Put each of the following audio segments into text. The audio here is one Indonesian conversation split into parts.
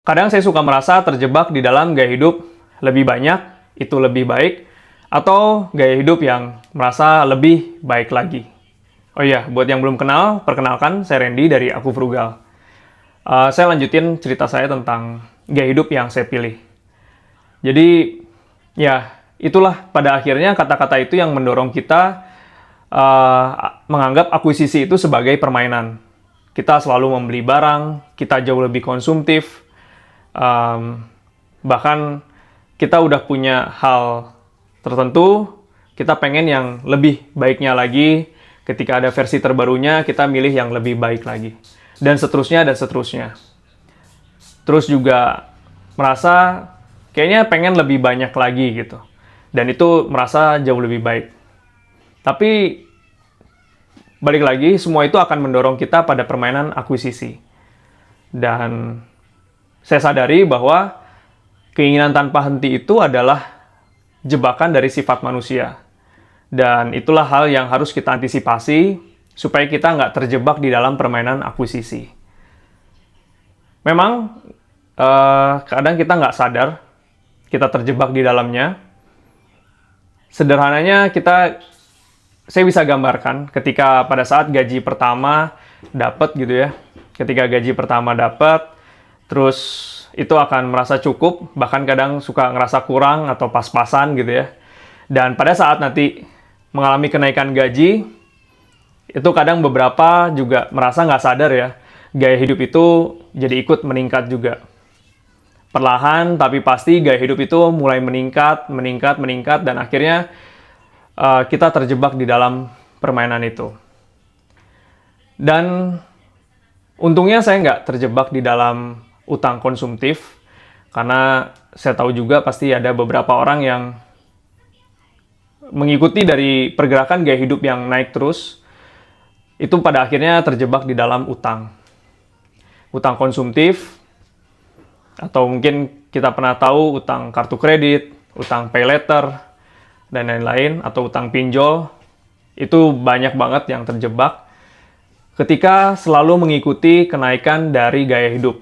Kadang saya suka merasa terjebak di dalam gaya hidup lebih banyak, itu lebih baik, atau gaya hidup yang merasa lebih baik lagi. Oh iya, buat yang belum kenal, perkenalkan, saya Randy dari Aku Frugal. Saya lanjutin cerita saya tentang gaya hidup yang saya pilih. Jadi, ya, itulah pada akhirnya kata-kata itu yang mendorong kita menganggap akuisisi itu sebagai permainan. Kita selalu membeli barang, kita jauh lebih konsumtif, bahkan kita udah punya hal tertentu, kita pengen yang lebih baiknya lagi, ketika ada versi terbarunya, kita milih yang lebih baik lagi. Dan seterusnya, dan seterusnya. Terus juga merasa kayaknya pengen lebih banyak lagi gitu. Dan itu merasa jauh lebih baik. Tapi balik lagi, semua itu akan mendorong kita pada permainan akuisisi. Dan saya sadari bahwa keinginan tanpa henti itu adalah jebakan dari sifat manusia. Dan itulah hal yang harus kita antisipasi supaya kita nggak terjebak di dalam permainan akuisisi. Memang, kadang kita nggak sadar kita terjebak di dalamnya. Sederhananya, saya bisa gambarkan ketika pada saat gaji pertama dapat gitu ya. Ketika gaji pertama dapat, terus itu akan merasa cukup, bahkan kadang suka ngerasa kurang atau pas-pasan gitu ya. Dan pada saat nanti mengalami kenaikan gaji, itu kadang beberapa juga merasa nggak sadar ya, gaya hidup itu jadi ikut meningkat juga. Perlahan tapi pasti gaya hidup itu mulai meningkat, dan akhirnya kita terjebak di dalam permainan itu. Dan untungnya saya nggak terjebak di dalam utang konsumtif, karena saya tahu juga pasti ada beberapa orang yang mengikuti dari pergerakan gaya hidup yang naik terus, itu pada akhirnya terjebak di dalam utang. Utang konsumtif, atau mungkin kita pernah tahu utang kartu kredit, utang pay letter, dan lain-lain, atau utang pinjol, itu banyak banget yang terjebak ketika selalu mengikuti kenaikan dari gaya hidup.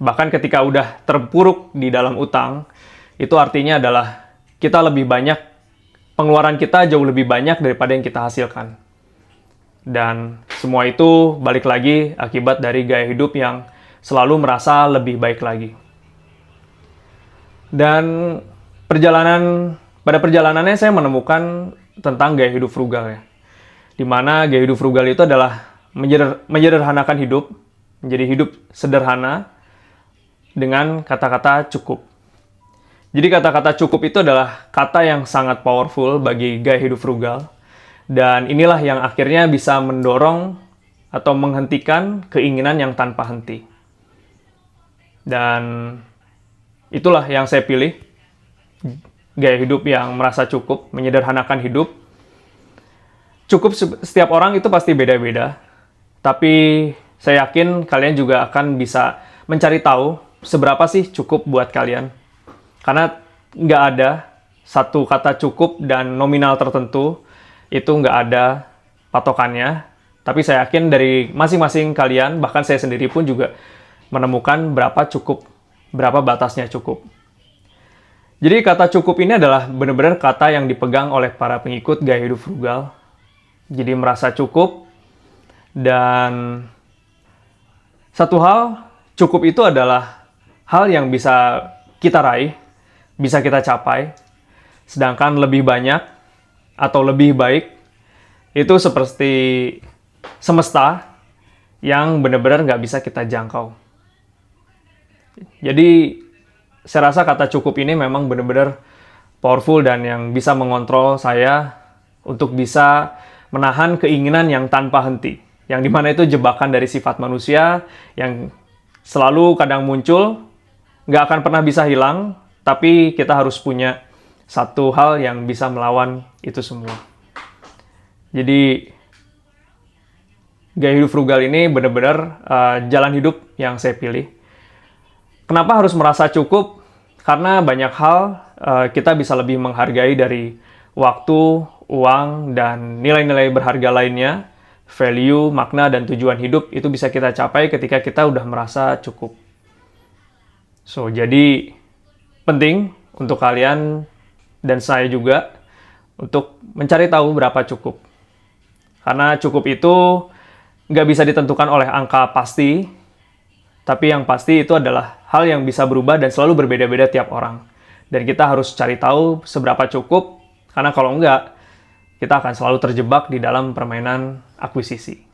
Bahkan ketika udah terpuruk di dalam utang, itu artinya adalah kita lebih banyak, pengeluaran kita jauh lebih banyak daripada yang kita hasilkan. Dan semua itu balik lagi akibat dari gaya hidup yang selalu merasa lebih baik lagi. Dan pada perjalanannya saya menemukan tentang gaya hidup frugal ya. Dimana gaya hidup frugal itu adalah menyederhanakan hidup, menjadi hidup sederhana, dengan kata-kata cukup. Jadi kata-kata cukup itu adalah kata yang sangat powerful bagi gaya hidup frugal. Dan inilah yang akhirnya bisa mendorong atau menghentikan keinginan yang tanpa henti. Dan itulah yang saya pilih. Gaya hidup yang merasa cukup, menyederhanakan hidup. Cukup setiap orang itu pasti beda-beda. Tapi saya yakin kalian juga akan bisa mencari tahu seberapa sih cukup buat kalian. Karena nggak ada satu kata cukup dan nominal tertentu, itu nggak ada patokannya. Tapi saya yakin dari masing-masing kalian, bahkan saya sendiri pun juga menemukan berapa cukup, berapa batasnya cukup. Jadi kata cukup ini adalah benar-benar kata yang dipegang oleh para pengikut gaya hidup frugal. Jadi merasa cukup, dan satu hal, cukup itu adalah hal yang bisa kita raih, bisa kita capai, sedangkan lebih banyak atau lebih baik, itu seperti semesta yang benar-benar nggak bisa kita jangkau. Jadi, saya rasa kata cukup ini memang benar-benar powerful dan yang bisa mengontrol saya untuk bisa menahan keinginan yang tanpa henti. Yang dimana itu jebakan dari sifat manusia yang selalu kadang muncul, nggak akan pernah bisa hilang, tapi kita harus punya satu hal yang bisa melawan itu semua. Jadi, gaya hidup frugal ini benar-benar jalan hidup yang saya pilih. Kenapa harus merasa cukup? Karena banyak hal kita bisa lebih menghargai dari waktu, uang, dan nilai-nilai berharga lainnya. Value, makna, dan tujuan hidup itu bisa kita capai ketika kita udah merasa cukup. So, jadi penting untuk kalian dan saya juga untuk mencari tahu berapa cukup. Karena cukup itu nggak bisa ditentukan oleh angka pasti, tapi yang pasti itu adalah hal yang bisa berubah dan selalu berbeda-beda tiap orang. Dan kita harus cari tahu seberapa cukup, karena kalau enggak, kita akan selalu terjebak di dalam permainan akuisisi.